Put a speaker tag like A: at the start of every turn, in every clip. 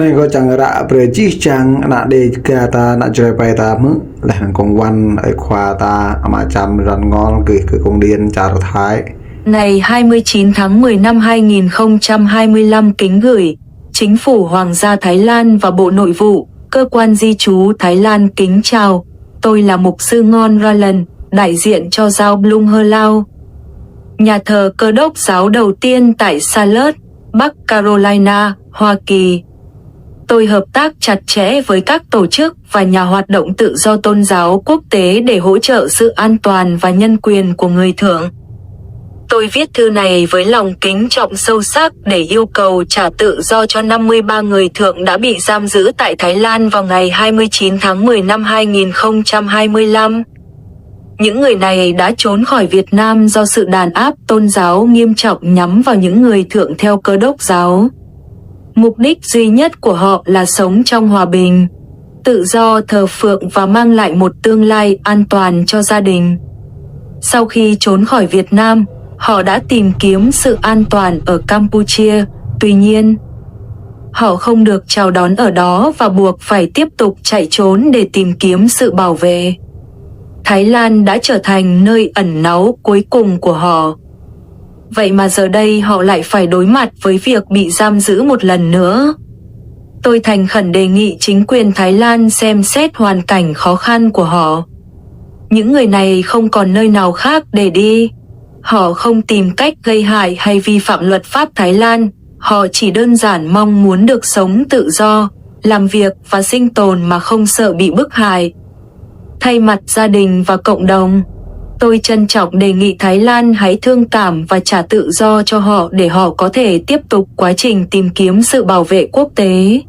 A: Này có chẳng ra bởi chỉ chẳng nạ đề kà ta nạ chơi bay ta mứ là hàng công văn ở khoa ta mà chăm rắn ngon gửi cái công điên trả thái.
B: Ngày 29 tháng 10 năm 2025 kính gửi Chính phủ Hoàng gia Thái Lan và Bộ Nội vụ, Cơ quan Di trú Thái Lan kính chào. Tôi là mục sư Ngon Ralan, đại diện cho giáo Blung Hơ Lao, nhà thờ Cơ đốc giáo đầu tiên tại Charlotte, Bắc Carolina, Hoa Kỳ. Tôi hợp tác chặt chẽ với các tổ chức và nhà hoạt động tự do tôn giáo quốc tế để hỗ trợ sự an toàn và nhân quyền của người thượng. Tôi viết thư này với lòng kính trọng sâu sắc để yêu cầu trả tự do cho 53 người thượng đã bị giam giữ tại Thái Lan vào ngày 29 tháng 10 năm 2025. Những người này đã trốn khỏi Việt Nam do sự đàn áp tôn giáo nghiêm trọng nhắm vào những người thượng theo Cơ đốc giáo. Mục đích duy nhất của họ là sống trong hòa bình, tự do thờ phượng và mang lại một tương lai an toàn cho gia đình. Sau khi trốn khỏi Việt Nam, họ đã tìm kiếm sự an toàn ở Campuchia, tuy nhiên, họ không được chào đón ở đó và buộc phải tiếp tục chạy trốn để tìm kiếm sự bảo vệ. Thái Lan đã trở thành nơi ẩn náu cuối cùng của họ. Vậy mà giờ đây họ lại phải đối mặt với việc bị giam giữ một lần nữa. Tôi thành khẩn đề nghị chính quyền Thái Lan xem xét hoàn cảnh khó khăn của họ. Những người này không còn nơi nào khác để đi. Họ không tìm cách gây hại hay vi phạm luật pháp Thái Lan. Họ chỉ đơn giản mong muốn được sống tự do, làm việc và sinh tồn mà không sợ bị bức hại. Thay mặt gia đình và cộng đồng, tôi trân trọng đề nghị Thái Lan hãy thương cảm và trả tự do cho họ để họ có thể tiếp tục quá trình tìm kiếm sự bảo vệ quốc tế.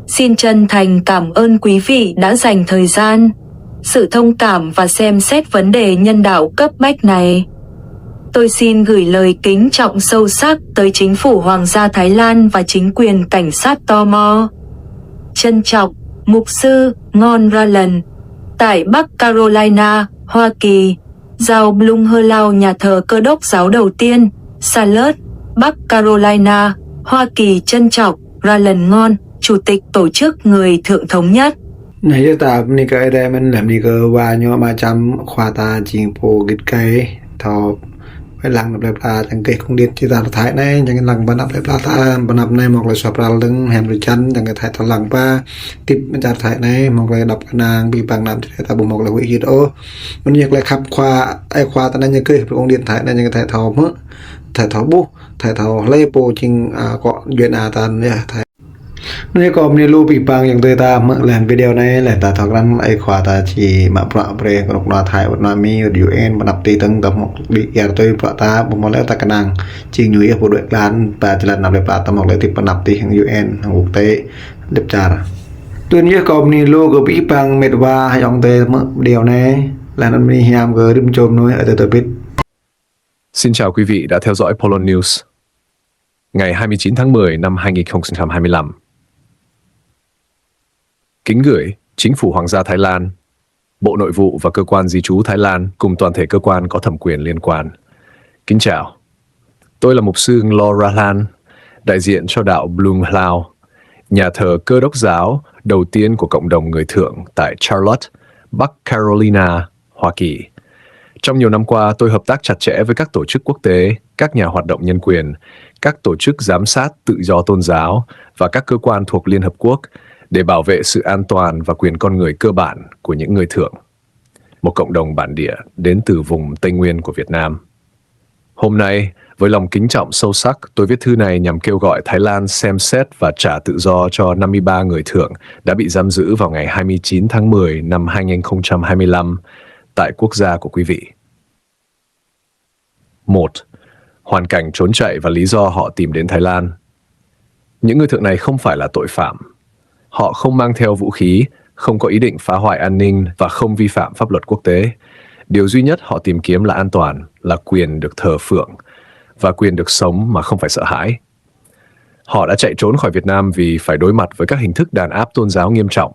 B: Xin chân thành cảm ơn quý vị đã dành thời gian, sự thông cảm và xem xét vấn đề nhân đạo cấp bách này. Tôi xin gửi lời kính trọng sâu sắc tới Chính phủ Hoàng gia Thái Lan và chính quyền cảnh sát tò mò. Trân trọng, Mục sư Ngon Ralan, tại Bắc Carolina, Hoa Kỳ, giáo Blung Hơ Lao, nhà thờ Cơ đốc giáo đầu tiên, Charlotte, Bắc Carolina, Hoa Kỳ. Trân trọng, Ralan Ngon, Chủ tịch Tổ chức Người Thượng Thống Nhất.
A: Này ta ni cái đây mình làm đi cơ và nhau mà chăm khoa ta chính phủ gít cái thọ phải lăng đập lại ta chẳng cái công điện chỉ ta thái này chẳng cái lăng ban đập lại ta ban đập này một là sập ra lưng hẻm rồi chân chẳng cái thái thọ lăng ba tiếp bên ta thái này một là đập cái nàng bị bằng nằm thì ta bùng một là hủy hiệt ô mình nhắc lại khắp khoa ai khoa ta này như cái công điện thái này như cái thái thọ mỡ thái thọ bu thái thọ lấy bộ chính có duyên ta này thái nếu có mình lưu bị bằngอย่างtôi ta mở làm video này là ta thọ rằng ai khoa ta chỉ mà bạ bề còn nó thái vật nó mi UN mà đập tì tầng tập một bị giờ tôi bạ ta một món lẽ ta cái nàng chỉ nhúi ở bộ đội lan và chỉ là nạp lại bạ ta một lẽ tiếp đập tì hàng UN hàng quốc tế đẹp trả tuy nhiên có mình lưu có bị bằng mệt và hay ông tê mở video này là nó mi ham gửi đâm chôm nuôi ở tôi biết.
C: Xin chào quý vị đã theo dõi Polo News. Ngày 29 tháng 10 năm 2025. Kính gửi Chính phủ Hoàng gia Thái Lan, Bộ Nội vụ và Cơ quan Di trú Thái Lan cùng toàn thể cơ quan có thẩm quyền liên quan. Kính chào. Tôi là mục sư Ngon Ralan, đại diện cho đạo Blung Hơ Lao, nhà thờ Cơ đốc giáo đầu tiên của cộng đồng người thượng tại Charlotte, Bắc Carolina, Hoa Kỳ. Trong nhiều năm qua, tôi hợp tác chặt chẽ với các tổ chức quốc tế, các nhà hoạt động nhân quyền, các tổ chức giám sát tự do tôn giáo và các cơ quan thuộc Liên Hợp Quốc để bảo vệ sự an toàn và quyền con người cơ bản của những người thượng, một cộng đồng bản địa đến từ vùng Tây Nguyên của Việt Nam. Hôm nay, với lòng kính trọng sâu sắc, tôi viết thư này nhằm kêu gọi Thái Lan xem xét và trả tự do cho 53 người thượng đã bị giam giữ vào ngày 29 tháng 10 năm 2025 tại quốc gia của quý vị. 1. Hoàn cảnh trốn chạy và lý do họ tìm đến Thái Lan. Những người thượng này không phải là tội phạm. Họ không mang theo vũ khí, không có ý định phá hoại an ninh và không vi phạm pháp luật quốc tế. Điều duy nhất họ tìm kiếm là an toàn, là quyền được thờ phượng và quyền được sống mà không phải sợ hãi. Họ đã chạy trốn khỏi Việt Nam vì phải đối mặt với các hình thức đàn áp tôn giáo nghiêm trọng,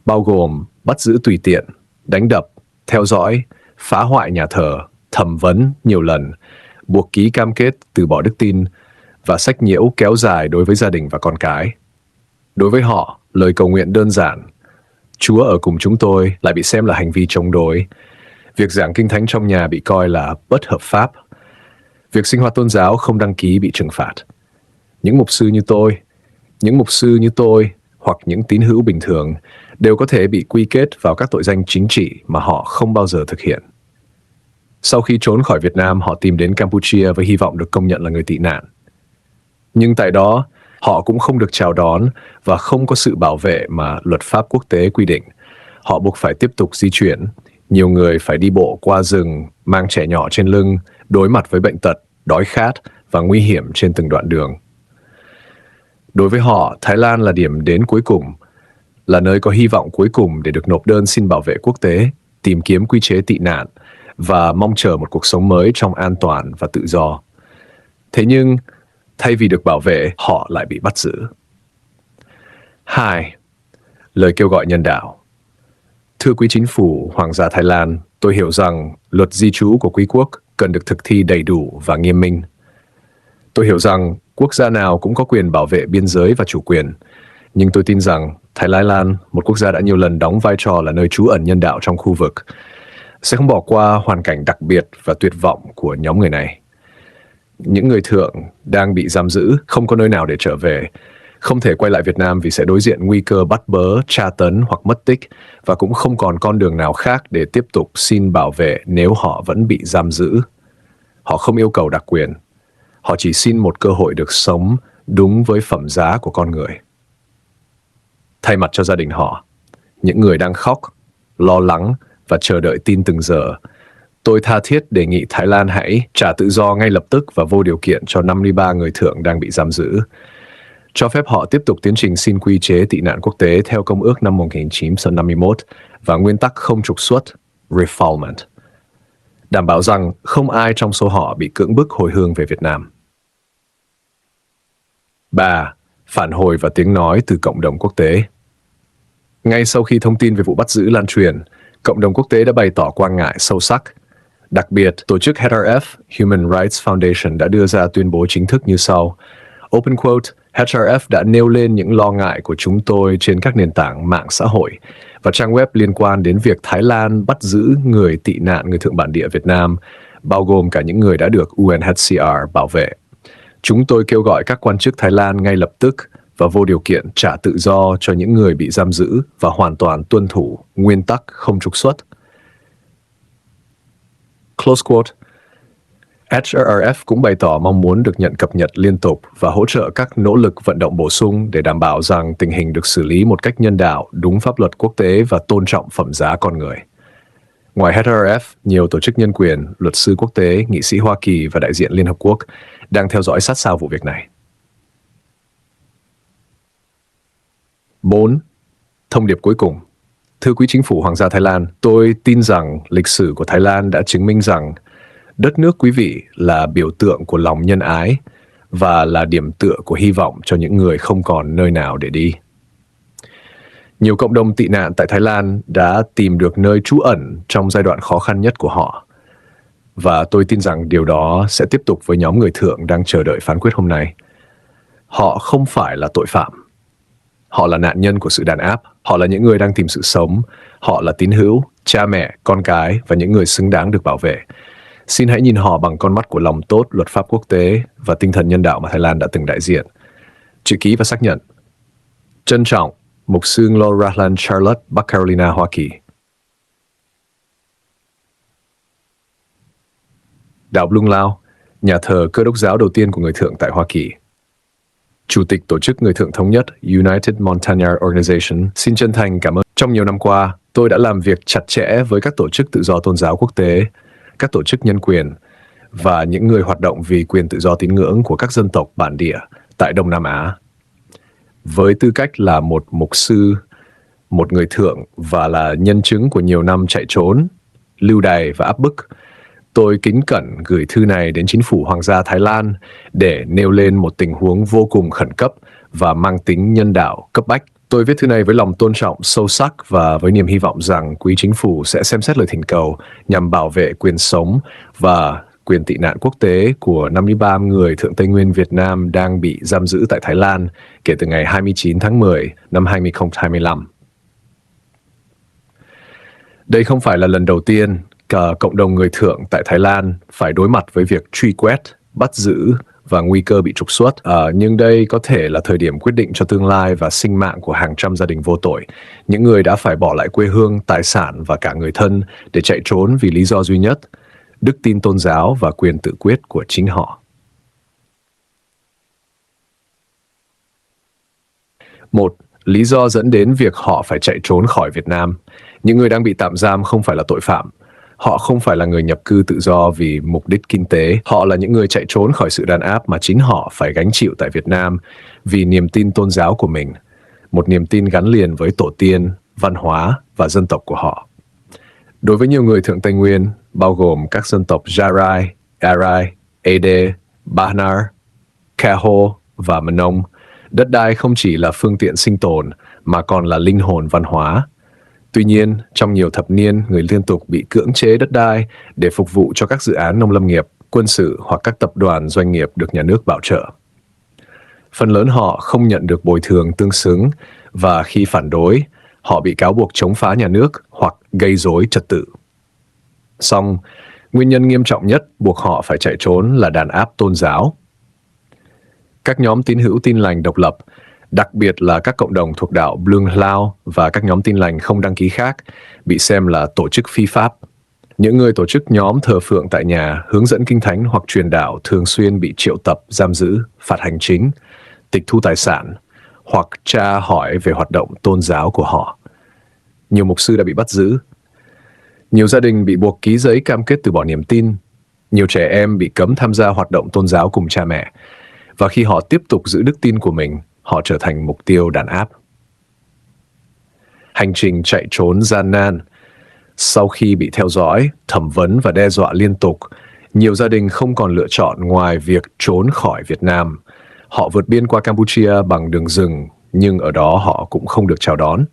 C: bao gồm bắt giữ tùy tiện, đánh đập, theo dõi, phá hoại nhà thờ, thẩm vấn nhiều lần, buộc ký cam kết từ bỏ đức tin và sách nhiễu kéo dài đối với gia đình và con cái. Đối với họ, lời cầu nguyện đơn giản, Chúa ở cùng chúng tôi, lại bị xem là hành vi chống đối. Việc giảng kinh thánh trong nhà bị coi là bất hợp pháp. Việc sinh hoạt tôn giáo không đăng ký bị trừng phạt. Những mục sư như tôi hoặc những tín hữu bình thường đều có thể bị quy kết vào các tội danh chính trị mà họ không bao giờ thực hiện. Sau khi trốn khỏi Việt Nam, họ tìm đến Campuchia với hy vọng được công nhận là người tị nạn. Nhưng tại đó, họ cũng không được chào đón và không có sự bảo vệ mà luật pháp quốc tế quy định. Họ buộc phải tiếp tục di chuyển. Nhiều người phải đi bộ qua rừng, mang trẻ nhỏ trên lưng, đối mặt với bệnh tật, đói khát và nguy hiểm trên từng đoạn đường. Đối với họ, Thái Lan là điểm đến cuối cùng, là nơi có hy vọng cuối cùng để được nộp đơn xin bảo vệ quốc tế, tìm kiếm quy chế tị nạn và mong chờ một cuộc sống mới trong an toàn và tự do. Thế nhưng, thay vì được bảo vệ, họ lại bị bắt giữ. 2. Lời kêu gọi nhân đạo. Thưa quý chính phủ Hoàng gia Thái Lan, tôi hiểu rằng luật di trú của quý quốc cần được thực thi đầy đủ và nghiêm minh. Tôi hiểu rằng quốc gia nào cũng có quyền bảo vệ biên giới và chủ quyền, nhưng tôi tin rằng Thái Lan, một quốc gia đã nhiều lần đóng vai trò là nơi trú ẩn nhân đạo trong khu vực, sẽ không bỏ qua hoàn cảnh đặc biệt và tuyệt vọng của nhóm người này. Những người thượng đang bị giam giữ, không có nơi nào để trở về, không thể quay lại Việt Nam vì sẽ đối diện nguy cơ bắt bớ, tra tấn hoặc mất tích, và cũng không còn con đường nào khác để tiếp tục xin bảo vệ nếu họ vẫn bị giam giữ. Họ không yêu cầu đặc quyền. Họ chỉ xin một cơ hội được sống đúng với phẩm giá của con người. Thay mặt cho gia đình họ, những người đang khóc, lo lắng và chờ đợi tin từng giờ, tôi tha thiết đề nghị Thái Lan hãy trả tự do ngay lập tức và vô điều kiện cho 53 người thượng đang bị giam giữ. Cho phép họ tiếp tục tiến trình xin quy chế tị nạn quốc tế theo Công ước năm 1951 và nguyên tắc không trục xuất, refoulement. Đảm bảo rằng không ai trong số họ bị cưỡng bức hồi hương về Việt Nam. 3. Phản hồi và tiếng nói từ cộng đồng quốc tế. Ngay sau khi thông tin về vụ bắt giữ lan truyền, cộng đồng quốc tế đã bày tỏ quan ngại sâu sắc. Đặc biệt, tổ chức HRF, Human Rights Foundation, đã đưa ra tuyên bố chính thức như sau. Open quote, HRF đã nêu lên những lo ngại của chúng tôi trên các nền tảng mạng xã hội và trang web liên quan đến việc Thái Lan bắt giữ người tị nạn người thượng bản địa Việt Nam, bao gồm cả những người đã được UNHCR bảo vệ. Chúng tôi kêu gọi các quan chức Thái Lan ngay lập tức và vô điều kiện trả tự do cho những người bị giam giữ và hoàn toàn tuân thủ nguyên tắc không trục xuất. Close quote. HRF cũng bày tỏ mong muốn được nhận cập nhật liên tục và hỗ trợ các nỗ lực vận động bổ sung để đảm bảo rằng tình hình được xử lý một cách nhân đạo, đúng pháp luật quốc tế và tôn trọng phẩm giá con người. Ngoài HRF, nhiều tổ chức nhân quyền, luật sư quốc tế, nghị sĩ Hoa Kỳ và đại diện Liên Hợp Quốc đang theo dõi sát sao vụ việc này. 4. Thông điệp cuối cùng. Thưa quý chính phủ Hoàng gia Thái Lan, tôi tin rằng lịch sử của Thái Lan đã chứng minh rằng đất nước quý vị là biểu tượng của lòng nhân ái và là điểm tựa của hy vọng cho những người không còn nơi nào để đi. Nhiều cộng đồng tị nạn tại Thái Lan đã tìm được nơi trú ẩn trong giai đoạn khó khăn nhất của họ. Và tôi tin rằng điều đó sẽ tiếp tục với nhóm người thượng đang chờ đợi phán quyết hôm nay. Họ không phải là tội phạm. Họ là nạn nhân của sự đàn áp. Họ là những người đang tìm sự sống. Họ là tín hữu, cha mẹ, con cái và những người xứng đáng được bảo vệ. Xin hãy nhìn họ bằng con mắt của lòng tốt, luật pháp quốc tế và tinh thần nhân đạo mà Thái Lan đã từng đại diện. Chữ ký và xác nhận. Trân trọng, Mục sư Lorahlan Charlotte, Bắc Carolina, Hoa Kỳ. Đạo Blung Lao, nhà thờ Cơ đốc giáo đầu tiên của người thượng tại Hoa Kỳ. Chủ tịch Tổ chức Người thượng thống nhất United Montagnard Organization xin chân thành cảm ơn. Trong nhiều năm qua, tôi đã làm việc chặt chẽ với các tổ chức tự do tôn giáo quốc tế, các tổ chức nhân quyền và những người hoạt động vì quyền tự do tín ngưỡng của các dân tộc bản địa tại Đông Nam Á. Với tư cách là một mục sư, một người thượng và là nhân chứng của nhiều năm chạy trốn, lưu đày và áp bức, tôi kính cẩn gửi thư này đến chính phủ Hoàng gia Thái Lan để nêu lên một tình huống vô cùng khẩn cấp và mang tính nhân đạo cấp bách. Tôi viết thư này với lòng tôn trọng sâu sắc và với niềm hy vọng rằng quý chính phủ sẽ xem xét lời thỉnh cầu nhằm bảo vệ quyền sống và quyền tị nạn quốc tế của 53 người Thượng Tây Nguyên Việt Nam đang bị giam giữ tại Thái Lan kể từ ngày 29 tháng 10 năm 2025. Đây không phải là lần đầu tiên cộng đồng người Thượng tại Thái Lan phải đối mặt với việc truy quét, bắt giữ và nguy cơ bị trục xuất. Nhưng đây có thể là thời điểm quyết định cho tương lai và sinh mạng của hàng trăm gia đình vô tội, những người đã phải bỏ lại quê hương, tài sản và cả người thân để chạy trốn vì lý do duy nhất, đức tin tôn giáo và quyền tự quyết của chính họ. 1. Lý do dẫn đến việc họ phải chạy trốn khỏi Việt Nam. Những người đang bị tạm giam không phải là tội phạm. Họ không phải là người nhập cư tự do vì mục đích kinh tế. Họ là những người chạy trốn khỏi sự đàn áp mà chính họ phải gánh chịu tại Việt Nam vì niềm tin tôn giáo của mình, một niềm tin gắn liền với tổ tiên, văn hóa và dân tộc của họ. Đối với nhiều người Thượng Tây Nguyên, bao gồm các dân tộc Jarai, Arai, Ede, Bahnar, Kaho và Mnong, đất đai không chỉ là phương tiện sinh tồn mà còn là linh hồn văn hóa. Tuy nhiên, trong nhiều thập niên, người liên tục bị cưỡng chế đất đai để phục vụ cho các dự án nông lâm nghiệp, quân sự hoặc các tập đoàn doanh nghiệp được nhà nước bảo trợ. Phần lớn họ không nhận được bồi thường tương xứng và khi phản đối, họ bị cáo buộc chống phá nhà nước hoặc gây rối trật tự. Song, nguyên nhân nghiêm trọng nhất buộc họ phải chạy trốn là đàn áp tôn giáo. Các nhóm tín hữu tin lành độc lập, đặc biệt là các cộng đồng thuộc đạo Blung Lao và các nhóm tin lành không đăng ký khác, bị xem là tổ chức phi pháp. Những người tổ chức nhóm thờ phượng tại nhà, hướng dẫn kinh thánh hoặc truyền đạo thường xuyên bị triệu tập, giam giữ, phạt hành chính, tịch thu tài sản hoặc tra hỏi về hoạt động tôn giáo của họ. Nhiều mục sư đã bị bắt giữ. Nhiều gia đình bị buộc ký giấy cam kết từ bỏ niềm tin. Nhiều trẻ em bị cấm tham gia hoạt động tôn giáo cùng cha mẹ. Và khi họ tiếp tục giữ đức tin của mình, họ trở thành mục tiêu đàn áp. Hành trình chạy trốn gian nan. Sau khi bị theo dõi, thẩm vấn và đe dọa liên tục, nhiều gia đình không còn lựa chọn ngoài việc trốn khỏi Việt Nam. Họ vượt biên qua Campuchia bằng đường rừng, nhưng ở đó họ cũng không được chào đón.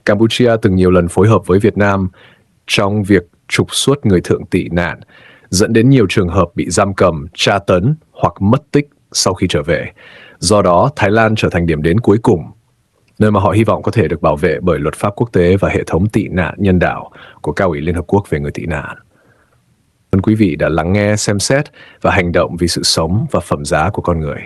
C: Campuchia từng nhiều lần phối hợp với Việt Nam trong việc trục xuất người Thượng tị nạn, dẫn đến nhiều trường hợp bị giam cầm, tra tấn hoặc mất tích sau khi trở về. Do đó, Thái Lan trở thành điểm đến cuối cùng, nơi mà họ hy vọng có thể được bảo vệ bởi luật pháp quốc tế và hệ thống tị nạn nhân đạo của Cao ủy Liên Hợp Quốc về người tị nạn. Cảm ơn quý vị đã lắng nghe, xem xét và hành động vì sự sống và phẩm giá của con người.